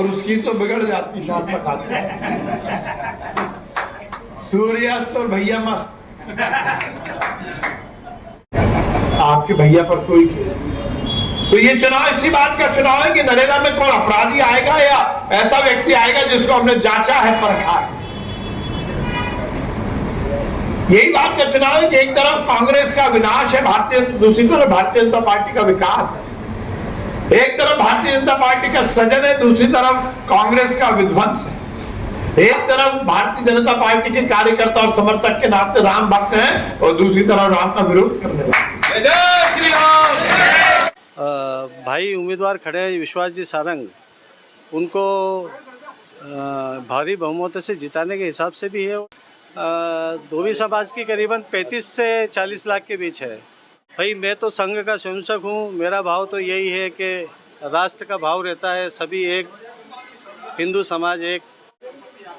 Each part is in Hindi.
और उसकी तो बिगड़ जाती शाम तक आती है। सूर्यास्त और भैया मस्त। आपके भैया पर कोई केस नहीं। तो ये चुनाव इसी बात का चुनाव है कि नरेगा में कौन अपराधी आएगा या ऐसा व्यक्ति आएगा जिसको हमने जांचा है, परखा है। यही बात का चुनाव है कि एक तरफ कांग्रेस का विनाश है, दूसरी तरफ भारतीय जनता पार्टी का विकास है। एक तरफ भारतीय जनता पार्टी का सृजन है, दूसरी तरफ कांग्रेस का विध्वंस है। एक तरफ भारतीय जनता पार्टी के कार्यकर्ता और समर्थक के नाते राम भक्त हैं और दूसरी तरफ राम का विरोध करने वाले। जय श्री राम। भाई उम्मीदवार खड़े हैं विश्वास जी सारंग, उनको भारी बहुमत से जिताने के हिसाब से भी है। धोबी समाज की करीबन 35 से 40 लाख के बीच है। भाई मैं तो संघ का स्वयंसेवक हूँ, मेरा भाव तो यही है कि राष्ट्र का भाव रहता है, सभी एक, हिंदू समाज एक।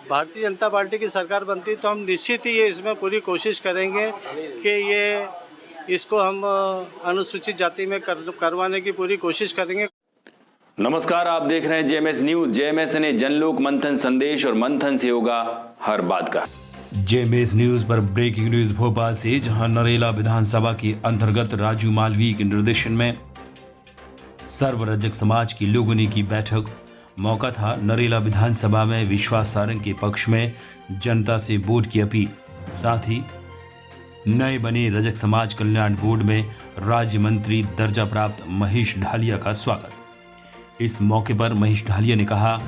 भारतीय जनता पार्टी की सरकार बनती तो हम निश्चित ही ये इसमें पूरी कोशिश करेंगे कि इसको हम अनुसूचित जाति में करवाने की पूरी कोशिश करेंगे। नमस्कार, आप देख रहे हैं जेएमएस न्यूज। जेएमएस ने जनलोक मंथन संदेश और मंथन से होगा हर बात का। जेएमएस न्यूज पर ब्रेकिंग न्यूज भोपाल से, जहां नरेला विधानसभा के अंतर्गत राजू मालवीय के निर्देशन में सर्व रजक समाज की लोगों ने की बैठक। मौका था नरेला विधानसभा में विश्वास सारंग के पक्ष में जनता से वोट की अपील। साथ ही नए बने रजक समाज कल्याण बोर्ड में राज्य मंत्री दर्जा प्राप्त महेश ढालिया का स्वागत। इस मौके पर महेश ढालिया ने कहा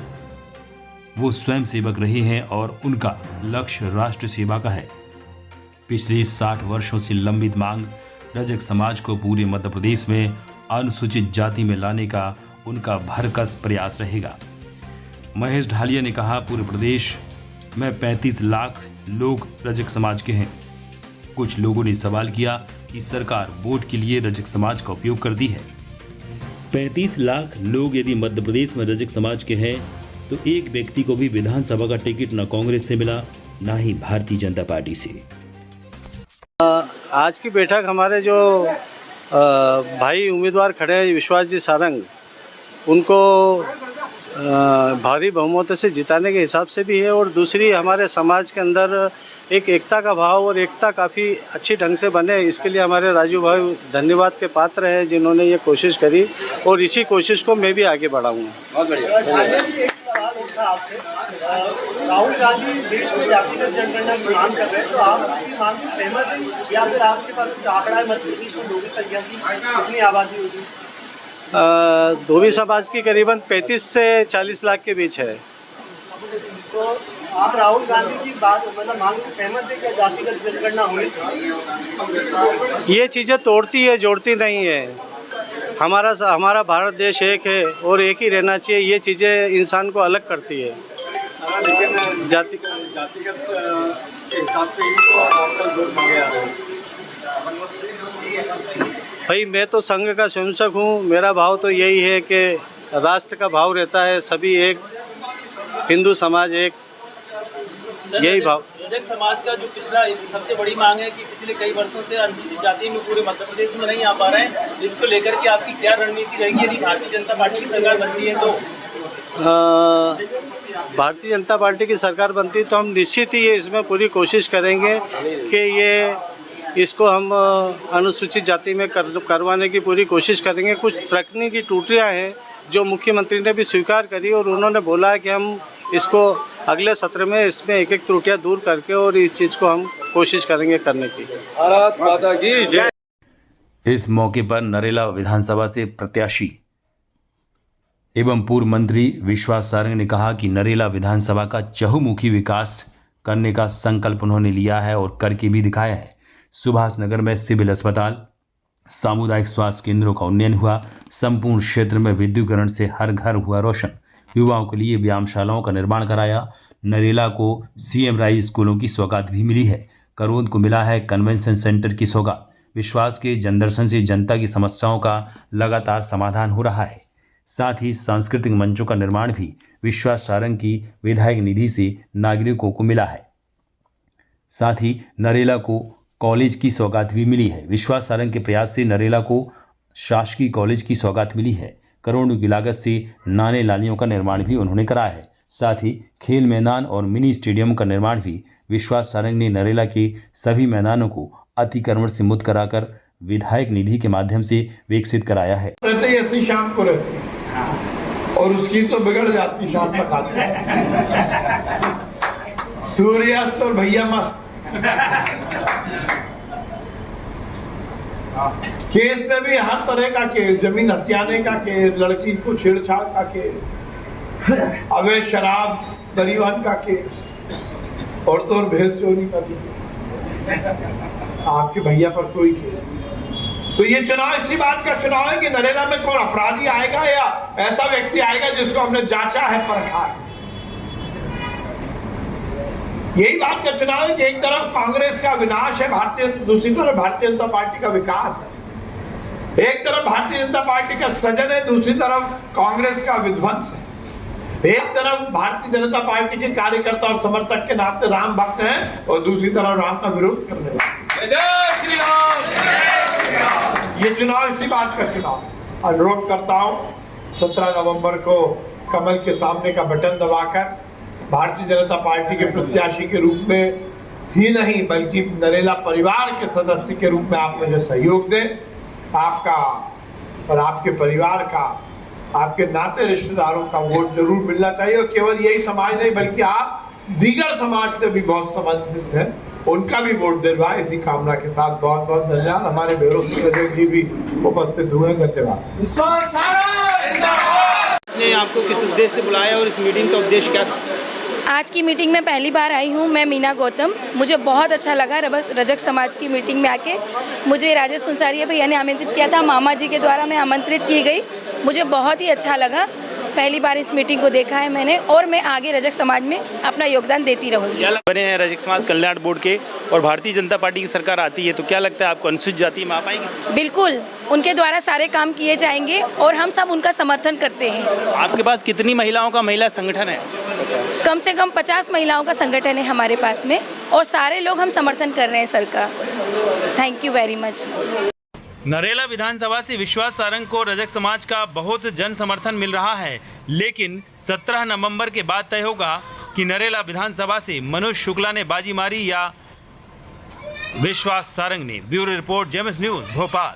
वो स्वयं सेवक रहे हैं और उनका लक्ष्य राष्ट्र सेवा का है। पिछले 60 वर्षों से लंबित मांग रजक समाज को पूरे मध्य प्रदेश में अनुसूचित जाति में लाने का उनका भरकस प्रयास रहेगा। महेश ढालिया ने कहा पूरे प्रदेश में 35 लाख लोग रजक समाज के हैं। कुछ लोगों ने सवाल किया कि सरकार वोट के लिए रजक समाज का उपयोग करती है। 35 लाख लोग यदि मध्य प्रदेश में रजक समाज के हैं तो एक व्यक्ति को भी विधानसभा का टिकट न कांग्रेस से मिला न ही भारतीय जनता पार्टी से। आज की बैठक हमारे जो भाई उम्मीदवार खड़े हैं विश्वास जी सारंग, उनको भारी बहुमत से जिताने के हिसाब से भी है और दूसरी हमारे समाज के अंदर एक एकता का भाव और एकता काफ़ी अच्छी ढंग से बने, इसके लिए हमारे राजू भाई धन्यवाद के पात्र हैं जिन्होंने ये कोशिश करी और इसी कोशिश को मैं भी आगे बढ़ाऊंगा। बहुत बढ़िया। राहुल गांधी देश में जातिगत जनगणना की मांग कर रहे हैं, तो आप अपनी मांग से सहमत हैं या फिर आपके पास कुछ आंकड़ा है मध्य प्रदेश में लोगों संख्या की कितनी आबादी होगी? धोबी समाज की करीबन 35 से 40 लाख के बीच है। तो आप राहुल गांधी की बात मतलब मांग से सहमत है कि जातिगत जनगणना होनी चाहिए? ये चीज़ें तोड़ती है, जोड़ती नहीं है। हमारा भारत देश एक है और एक ही रहना चाहिए, ये चीज़ें इंसान को अलग करती है। लेकिन जातिगत के हिसाब से ही तो आपका जोर मांगे आ रहे हैं। भाई मैं तो संघ का स्वयंसेवक हूँ, मेरा भाव तो यही है कि राष्ट्र का भाव रहता है, सभी एक, हिंदू समाज एक, यही भाव। रजक समाज का जो पिछला सबसे बड़ी मांग है कि पिछले कई वर्षों से अनुसूचित जाति में पूरे मध्य प्रदेश में नहीं आ पा रहे हैं, जिसको लेकर के आपकी क्या रणनीति रहेगी यदि भारतीय जनता पार्टी की सरकार बनती है तो? भारतीय जनता पार्टी की सरकार बनती तो हम निश्चित ही ये इसमें पूरी कोशिश करेंगे कि इसको हम अनुसूचित जाति में करवाने की पूरी कोशिश करेंगे। कुछ तकनीकी त्रुटियाँ हैं जो मुख्यमंत्री ने भी स्वीकार करी और उन्होंने बोला है कि हम इसको अगले सत्र में इसमें एक एक त्रुटियाँ दूर करके और इस चीज़ को हम कोशिश करेंगे करने की। भारत माता की जय। इस मौके पर नरेला विधानसभा से प्रत्याशी एवं पूर्व मंत्री विश्वास सारंग ने कहा कि नरेला विधानसभा का चहुमुखी विकास करने का संकल्प उन्होंने लिया है और करके भी दिखाया है। सुभाष नगर में सिविल अस्पताल, सामुदायिक स्वास्थ्य केंद्रों का उन्नयन हुआ, संपूर्ण क्षेत्र में विद्युतीकरण से हर घर हुआ रोशन, युवाओं के लिए व्यायामशालाओं का निर्माण कराया। नरेला को सीएम राइज स्कूलों की सौगात भी मिली है। करोंद को मिला है कन्वेंशन सेंटर की सौगात। विश्वास के जनदर्शन से जनता की समस्याओं का लगातार समाधान हो रहा है। साथ ही सांस्कृतिक मंचों का निर्माण भी विश्वास सारंग की विधायक निधि से नागरिकों को मिला है। साथ ही नरेला को कॉलेज की सौगात भी मिली है। विश्वास सारंग के प्रयास से नरेला को शासकीय कॉलेज की सौगात मिली है। करोड़ों की लागत से नाले नालियों का निर्माण भी उन्होंने कराया है। साथ ही खेल मैदान और मिनी स्टेडियम का निर्माण भी विश्वास सारंग ने नरेला के सभी मैदानों को अतिक्रमण से मुक्त कराकर विधायक निधि के माध्यम से विकसित कराया है। रहते ही ऐसी शाम को रहती और उसकी तो बिगड़ जाती शाम तक आती है। सूर्यास्त और भैया मस्त। केस में भी हर तरह का केस, जमीन हथियाने का केस, लड़की को छेड़छाड़ का केस, अवैध शराब परिवहन का केस, औरतों और भैंस चोरी का केस। आपके भैया पर कोई केस नहीं। तो ये चुनाव इसी बात का चुनाव है कि नरेला में कौन अपराधी आएगा या ऐसा व्यक्ति आएगा जिसको हमने जांचा है, परखा है। यही बात का चुनाव है कि एक तरफ कांग्रेस का विनाश है, दूसरी तरफ भारतीय जनता पार्टी का विकास है। एक तरफ भारतीय जनता पार्टी का सृजन है, दूसरी तरफ कांग्रेस का विध्वंस है। एक तरफ भारतीय जनता पार्टी के कार्यकर्ता और समर्थक के नाते राम भक्त हैं और दूसरी तरफ राम का विरोध करने वाले। जय श्री राम। ये चुनाव इसी बात का चुनाव है। अनुरोध करता हूं 17 नवंबर को कमल के सामने का बटन दबाकर भारतीय जनता पार्टी के प्रत्याशी के रूप में ही नहीं बल्कि नरेला परिवार के सदस्य के रूप में आप मुझे सहयोग दें। आपका और आपके परिवार का, आपके नाते रिश्तेदारों का वोट जरूर मिलना चाहिए और केवल यही समाज नहीं बल्कि आप दीगर समाज से भी बहुत संबंधित हैं, उनका भी वोट दिलवाए। इसी कामना के साथ बहुत बहुत धन्यवाद। हमारे ब्यूरो सेक्रेटरी जी भी उपस्थित हुए। धन्यवाद। ने आपको किस उद्देश्य से बुलाया और इस मीटिंग का उद्देश्य क्या था? आज की मीटिंग में पहली बार आई हूँ। मैं मीना गौतम। मुझे बहुत अच्छा लगा रजक समाज की मीटिंग में आके। मुझे राजेश कुंसारिया भैया ने आमंत्रित किया था, मामा जी के द्वारा मैं आमंत्रित की गई। मुझे बहुत ही अच्छा लगा। पहली बार इस मीटिंग को देखा है मैंने और मैं आगे रजक समाज में अपना योगदान देती रहूँगी। बने हैं रजक समाज कल्याण बोर्ड के और भारतीय जनता पार्टी की सरकार आती है तो क्या लगता है आपको अनुसूचित जाति में आ पाएगी? बिल्कुल, उनके द्वारा सारे काम किए जाएंगे और हम सब उनका समर्थन करते हैं। आपके पास कितनी महिलाओं का महिला संगठन है? कम से कम 50 महिलाओं का संगठन है हमारे पास में और सारे लोग हम समर्थन कर रहे हैं सर का। Thank you very much. Narela विधानसभा से विश्वास सारंग को रजक समाज का बहुत जन समर्थन मिल रहा है, लेकिन 17 नवंबर के बाद तय होगा कि नरेला विधानसभा से मनोज शुक्ला ने बाजी मारी या विश्वास सारंग ने। Bureau report, JMS news, Bhopal.